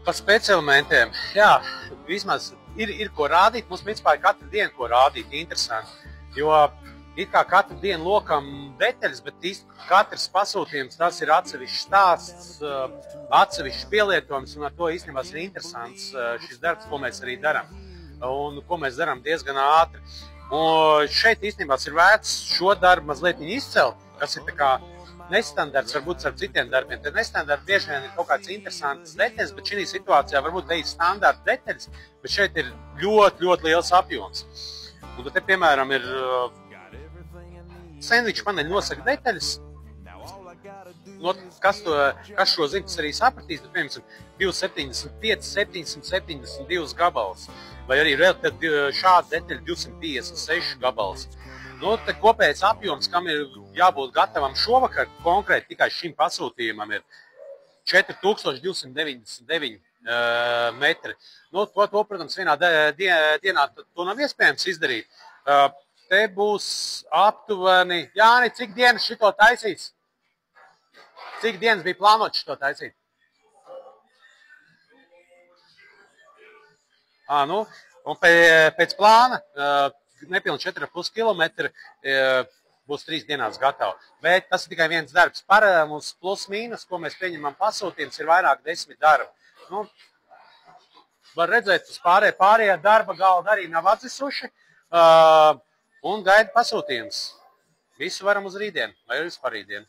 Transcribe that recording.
Par spēcelementiem, jā, vismaz ir ko rādīt, mums principā ir katru dienu ko rādīt, interesanti, jo it kā katru dienu lokam detaļas, bet katrs pasūtījums tas ir atsevišķs stāsts, atsevišķs pielietojums, un ar to īstenībā ir interesants šis darbs, ko mēs arī darām, un ko mēs darām diezgan ātri. Un šeit īstenībā ir vērts šo darbu mazliet izcelt, kas ir tā kā nestandarts, varbūt ar citiem darbiem. Tad nestandarts bieži vien ir kaut kāds interesants detaļas, bet šī situācijā varbūt te ir standarta detaļas, bet šeit ir ļoti, ļoti liels apjoms. Un te, piemēram, ir sendviču paneļi nosaka detaļas. Kas šo zina, tas arī sapratīs, tad, piemēram, 275, 772 gabals. Vai arī šāda detaļa 256 gabals. Te kopējais apjoms, kam ir jābūt gatavam šovakar, konkrēti tikai šim pasūtījumam, ir 4299 metri. To, protams, vienā dienā to nav iespējams izdarīt. Te būs aptuveni... Jāni, cik dienas šito taisīs? Cik dienas bija plānot šito taisīt? Un pēc plāna nepilni 4,5 km būs 3 dienās gatavi. Bet tas ir tikai viens darbs. Paralēli mums plus mīnus, ko mēs pieņemam pasūtījums, ir vairāk 10 darbi. Var redzēt, uz pārējā darba galda arī nav atzisuši un gaida pasūtījums. Visu varam uz rītdienu vai uz parītdienu.